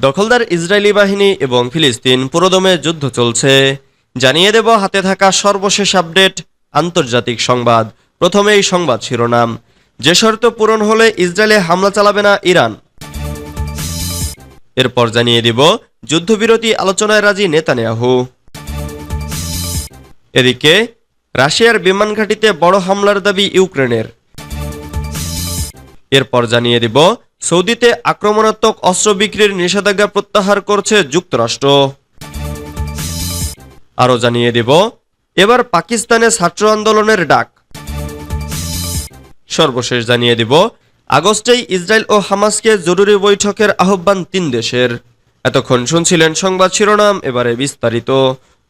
দখলদার ইসরায়েলি বাহিনী এবং ফিলিস্তিন পুরোদমে যুদ্ধ চলছে। জানিয়ে দেব হাতে থাকা সর্বশেষ আপডেট আন্তর্জাতিক সংবাদ। প্রথমে এই সংবাদ শিরোনাম, যে শর্ত পূরণ হলে ইসরায়েলে হামলা চালাবে না ইরান। এরপর জানিয়ে দিব যুদ্ধবিরতি আলোচনায় রাজি নেতানিয়াহু। এদিকে রাশিয়ার বিমান ঘাঁটিতে বড় হামলার দাবি ইউক্রেনের। এরপর জানিয়ে দিব সৌদিতে আক্রমণাত্মক অস্ত্র বিক্রির নিষেধাজ্ঞা প্রত্যাহার করছে যুক্তরাষ্ট্র। আরও জানিয়ে দিব এবার পাকিস্তানে ছাত্র আন্দোলনের ডাক। সর্বশেষ জানিয়ে দিব আগস্টেই ইসরায়েল ও হামাসকে জরুরি বৈঠকের আহ্বান 3 দেশের। এতক্ষণ শুনছিলেন সংবাদ শিরোনাম, এবারে বিস্তারিত।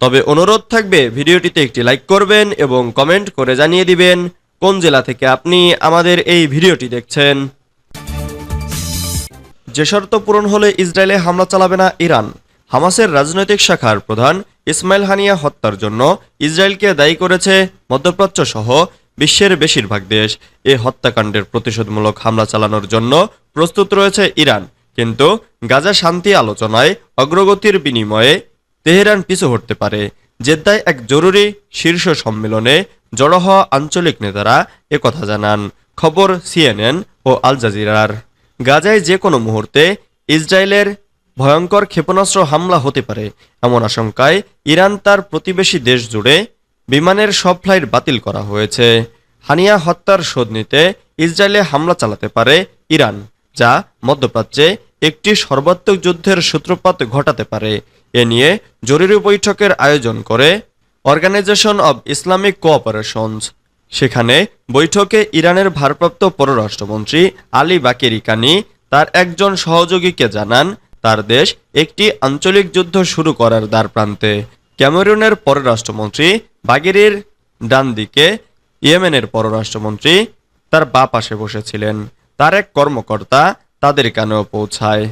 তবে অনুরোধ থাকবে ভিডিওটিতে একটি লাইক করবেন এবং কমেন্ট করে জানিয়ে দিবেন কোন জেলা থেকে আপনি আমাদের এই ভিডিওটি দেখছেন। যে শর্ত পূরণ হলে ইসরায়েলে হামলা চালাবে না ইরান। হামাসের রাজনৈতিক শাখার প্রধান ইসমাইল হানিয়া হত্যার জন্য ইসরায়েলকে দায়ী করেছে মধ্যপ্রাচ্য সহ বিশ্বের বেশিরভাগ দেশ। এই হত্যাকাণ্ডের প্রতিশোধমূলক হামলা চালানোর জন্য প্রস্তুত রয়েছে ইরান, কিন্তু গাজা শান্তি আলোচনায় অগ্রগতির বিনিময়ে তেহরান পিছু হটতে পারে। জেদ্দায় এক জরুরি শীর্ষ সম্মেলনে জড়ো হওয়া আঞ্চলিক নেতারা একথা জানান। খবর সিএনএন ও আল জাজিরার। গাজায় যে কোনো মুহূর্তে ইসরায়েলের ভয়ঙ্কর ক্ষেপণাস্ত্র হামলা হতে পারে, এমন আশঙ্কায় ইরান তার প্রতিবেশী দেশ জুড়ে বিমানের সব ফ্লাইট বাতিল করা হয়েছে। হানিয়া হত্যার শোধ নিতে ইসরায়েলে হামলা চালাতে পারে ইরান, যা মধ্যপ্রাচ্যে একটি সর্বাত্মক যুদ্ধের সূত্রপাত ঘটাতে পারে। এ নিয়ে জরুরি বৈঠকের আয়োজন করে অর্গানাইজেশন অব ইসলামিক কোঅপারেশনস। সেখানে বৈঠকে ইরানের ভারপ্রাপ্ত পররাষ্ট্রমন্ত্রী আলী বাকেরি কানি তার একজন সহযোগীকে জানান তার দেশ একটি আঞ্চলিক যুদ্ধ শুরু করার দ্বারপ্রান্তে। ক্যামেরুনের পররাষ্ট্রমন্ত্রী বাগেরির ডান দিকে ইয়েমেনের পররাষ্ট্রমন্ত্রী তার বাঁ পাশে বসেছিলেন। তার এক কর্মকর্তা তাদের কানেও পৌঁছায়।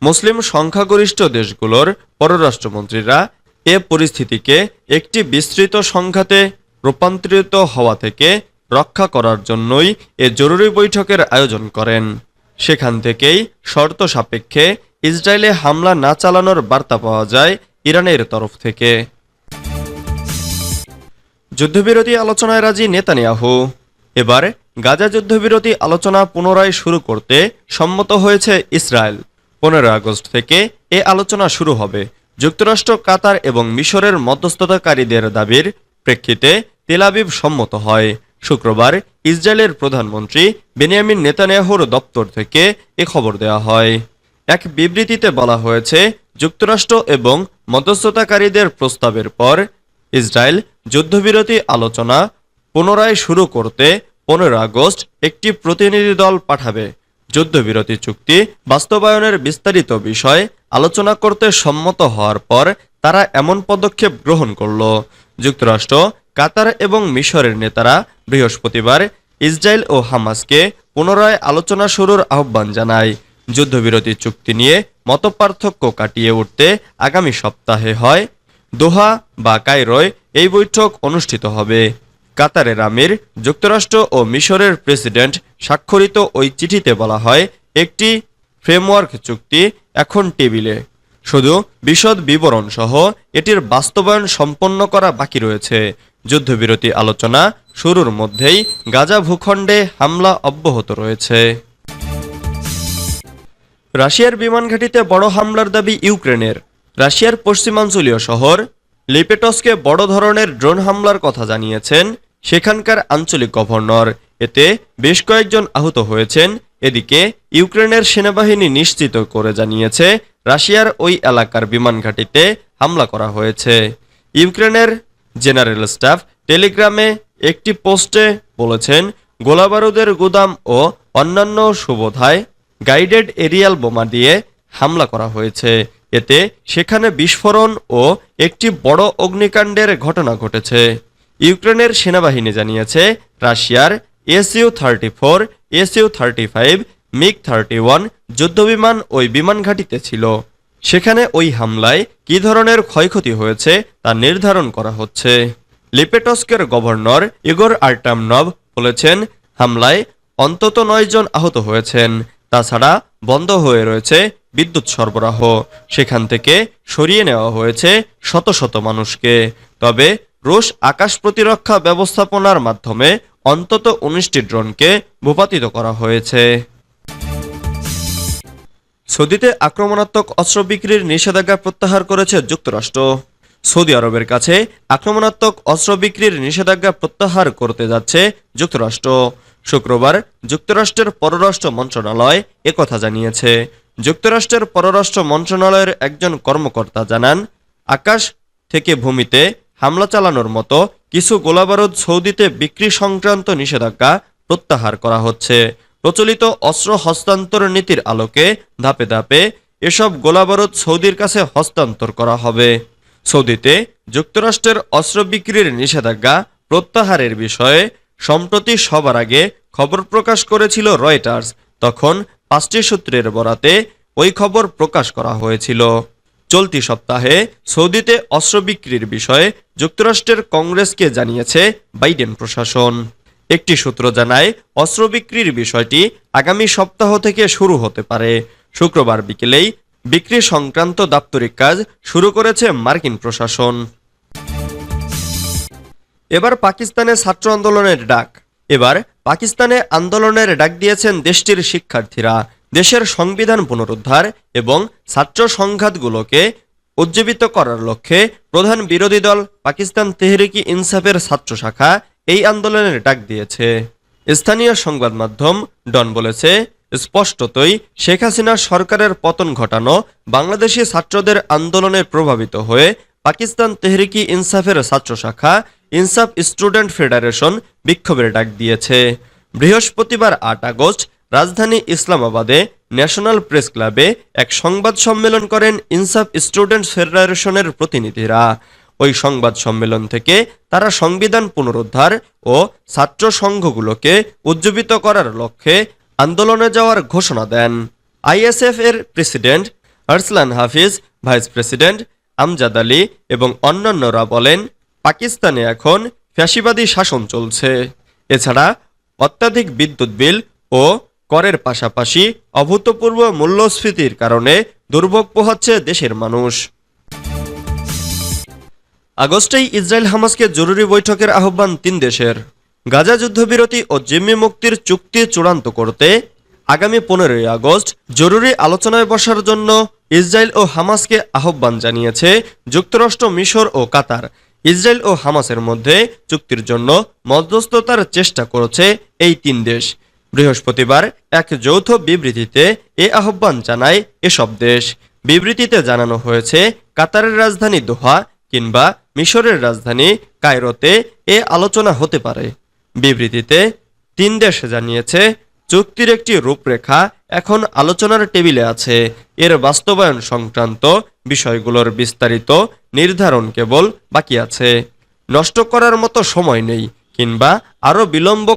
মুসলিম সংখ্যাগরিষ্ঠ দেশগুলোর পররাষ্ট্রমন্ত্রীরা এ পরিস্থিতিকে একটি বিস্তৃত সংঘাতে রূপান্তরিত হওয়া থেকে রক্ষা করার জন্যই এ জরুরি বৈঠকের আয়োজন করেন। সেখান থেকেই শর্ত সাপেক্ষে ইসরায়েলে হামলা না চালানোর বার্তা পাওয়া যায় ইরানের তরফ থেকে। যুদ্ধবিরতি আলোচনায় রাজি নেতানিয়াহু। এবার গাজা যুদ্ধবিরতি আলোচনা পুনরায় শুরু করতে সম্মত হয়েছে ইসরায়েল। 15 আগস্ট থেকে এ আলোচনা শুরু হবে। যুক্তরাষ্ট্র, কাতার এবং মিশরের মধ্যস্থতাকারীদের দাবির প্রেক্ষিতে তেল আবিব সম্মত হয়। শুক্রবার ইসরায়েলের প্রধানমন্ত্রী বেনিয়ামিন নেতানিয়াহুর দপ্তর থেকে এ খবর দেওয়া হয়। এক বিবৃতিতে বলা হয়েছে, যুক্তরাষ্ট্র এবং মধ্যস্থতাকারীদের প্রস্তাবের পর ইসরায়েল যুদ্ধবিরতি আলোচনা পুনরায় শুরু করতে 15 আগস্ট একটি প্রতিনিধি দল পাঠাবে। যুদ্ধবিরতি চুক্তি বাস্তবায়নের বিস্তারিত বিষয় আলোচনা করতে সম্মত হওয়ার পর তারা এমন পদক্ষেপ গ্রহণ করল। যুক্তরাষ্ট্র, কাতার এবং মিশরের নেতারা বৃহস্পতিবার ইসরায়েল ও হামাসকে পুনরায় আলোচনা শুরুর আহ্বান জানায়। যুদ্ধবিরতি চুক্তি নিয়ে মতপার্থক্য কাটিয়ে উঠতে আগামী সপ্তাহে হয় দোহা বা কায়রোয় এই বৈঠক অনুষ্ঠিত হবে। কাতারের আমির, যুক্তরাষ্ট্র ও মিশরের প্রেসিডেন্ট স্বাক্ষরিত ওই চিঠিতে বলা হয়, একটি ফ্রেমওয়ার্ক চুক্তি এখন টেবিলে, শুধু বিশদ বিবরণ সহ এটির বাস্তবায়ন সম্পন্ন করা বাকি রয়েছে। যুদ্ধবিরতি আলোচনা শুরুর মধ্যেই গাজা ভূখণ্ডে হামলা অব্যাহত রয়েছে। রাশিয়ার বিমান ঘাঁটিতে বড় হামলার দাবি ইউক্রেনের। রাশিয়ার পশ্চিমাঞ্চলীয় শহর লিপেটস্কে বড় ধরনের ড্রোন হামলার কথা জানিয়েছেন সেখানকার আঞ্চলিক গভর্নর। এতে বেশ কয়েকজন আহত হয়েছেন। এদিকে ইউক্রেনের সেনাবাহিনী নিশ্চিত করে জানিয়েছে রাশিয়ার ওই এলাকার বিমান ঘাঁটিতে হামলা করা হয়েছে। ইউক্রেনের জেনারেল স্টাফ টেলিগ্রামে একটি পোস্টে বলেছেন, গোলাবারুদের গুদাম ও অন্যান্য সুবিধায় গাইডেড এরিয়াল বোমা দিয়ে হামলা করা হয়েছে। এতে সেখানে বিস্ফোরণ ও একটি বড় অগ্নিকাণ্ডের ঘটনা ঘটেছে। ইউক্রেনের সেনাবাহিনী জানিয়েছে রাশিয়ার SU-34, SU-35, MiG-31 যুদ্ধবিমান ওই বিমান ঘাঁটিতে ছিল। সেখানে ওই হামলায় কী ধরনের ক্ষয়ক্ষতি হয়েছে তা নির্ধারণ করা হচ্ছে। লিপেটস্কের গভর্নর ইগোর আর্টামনভ বলেছেন, হামলায় অন্তত 9 জন আহত হয়েছেন। তাছাড়া বন্ধ হয়ে রয়েছে বিদ্যুৎ সরবরাহ। সেখান থেকে সরিয়ে নেওয়া হয়েছে শত শত মানুষকে। তবে রুশ আকাশ প্রতিরক্ষা ব্যবস্থাপনার মাধ্যমে অন্তত 19টি ড্রোনকে ভূপাতিত করা হয়েছে। সৌদিতে আক্রমণাত্মক অস্ত্র বিক্রির নিষেধাজ্ঞা প্রত্যাহার করেছে যুক্তরাষ্ট্র। সৌদি আরবের কাছে আক্রমণাত্মক অস্ত্র বিক্রির নিষেধাজ্ঞা প্রত্যাহার করতে যাচ্ছে যুক্তরাষ্ট্র। শুক্রবার যুক্তরাষ্ট্রের পররাষ্ট্র মন্ত্রণালয় একথা জানিয়েছে। যুক্তরাষ্ট্রের পররাষ্ট্র মন্ত্রণালয়ের একজন কর্মকর্তা জানান, আকাশ থেকে ভূমিতে হামলা চালানোর মতো কিছু গোলাবারুদ সৌদিতে বিক্রি সংক্রান্ত নিষেধাজ্ঞা প্রত্যাহার করা হচ্ছে। প্রচলিত অস্ত্র হস্তান্তর নীতির আলোকে ধাপে ধাপে এসব গোলাবারুদ সৌদির কাছে হস্তান্তর করা হবে। সৌদিতে যুক্তরাষ্ট্রের অস্ত্র বিক্রির নিষেধাজ্ঞা প্রত্যাহারের বিষয়ে সম্প্রতি সবার আগে খবর প্রকাশ করেছিল রয়টার্স। তখন 5টি সূত্রের বরাতে ওই খবর প্রকাশ করা হয়েছিল। চলতি সপ্তাহে সৌদিতে অস্ত্র বিক্রির বিষয়ে যুক্তরাষ্ট্রের কংগ্রেসকে জানিয়েছে বাইডেন প্রশাসন। একটি সূত্র জানায়, অস্ত্র বিক্রির বিষয়টি আগামী সপ্তাহ থেকে শুরু হতে পারে। শুক্রবার বিকেলেই বিক্রি সংক্রান্ত দাপ্তরিক কাজ শুরু করেছে মার্কিন প্রশাসন। এবার পাকিস্তানে ছাত্র আন্দোলনের ডাক। এবার পাকিস্তানে আন্দোলনের ডাক দিয়েছেন দেশটির শিক্ষার্থীরা। দেশের সংবিধান পুনরুদ্ধার এবং ছাত্র সংঘাতগুলোকে উজ্জীবিত করার লক্ষ্যে প্রধান বিরোধী দল পাকিস্তান তেহরিকি ইনসাফের ছাত্র শাখা এই আন্দোলনের ডাক দিয়েছে। স্থানীয় সংবাদ মাধ্যম ডন বলেছে, স্পষ্টতই শেখ হাসিনা সরকারের পতন ঘটানো বাংলাদেশি ছাত্রদের আন্দোলনে প্রভাবিত হয়ে পাকিস্তান তেহরিকি ইনসাফের ছাত্র শাখা ইনসাফ স্টুডেন্ট ফেডারেশন বিক্ষোভের ডাক দিয়েছে। বৃহস্পতিবার 8 আগস্ট রাজধানী ইসলামাবাদে ন্যাশনাল প্রেস ক্লাবে এক সংবাদ সম্মেলন করেন ইনসাফ স্টুডেন্ট ফেডারেশনের প্রতিনিধিরা। ওই সংবাদ সম্মেলন থেকে তারা সংবিধান পুনরুদ্ধার ও ছাত্র সংঘগুলোকে উজ্জীবিত করার লক্ষ্যে আন্দোলনে যাওয়ার ঘোষণা দেন। আইএসএফ এর প্রেসিডেন্ট আরসলান হাফিজ, ভাইস প্রেসিডেন্ট আমজাদ আলী এবং অন্যান্যরা বলেন, পাকিস্তানে এখন ফ্যাসিবাদী শাসন চলছে। এছাড়া অত্যাধিক বিদ্যুৎ বিল ও করের পাশাপাশি অভূতপূর্ব মূল্যস্ফীতির কারণে দুর্ভোগ পোহাচ্ছে দেশের মানুষ। আগস্টেই ইসরায়েল হামাসকে জরুরি বৈঠকের আহ্বান 3 দেশের। গাজা যুদ্ধবিরতি ও জিম্মি মুক্তির চুক্তি চূড়ান্ত করতে আগামী 15 আগস্ট জরুরি আলোচনায় বসার জন্য ইসরায়েল ও হামাসকে আহ্বান জানিয়েছে যুক্তরাষ্ট্র, মিশর ও কাতার। ইসরায়েল ও হামাসের মধ্যে চুক্তির জন্য মধ্যস্থতার চেষ্টা করেছে এই 3 দেশ। বৃহস্পতিবার এক যৌথ বিবৃতিতে এ আহ্বান জানায় এসব দেশ। বিবৃতিতে জানানো হয়েছে, কাতারের রাজধানী দোহা কিংবা মিশরের রাজধানী কায়রোতে এ আলোচনা হতে পারে। বিবৃতিতে 3 দেশ জানিয়েছে, চুক্তির একটি রূপরেখা এখন আলোচনার টেবিলে আছে। এর বাস্তবায়ন সংক্রান্ত বিষয়গুলোর বিস্তারিত নির্ধারণ কেবল বাকি আছে। নষ্ট করার মতো সময় নেই কিংবা আরও বিলম্ব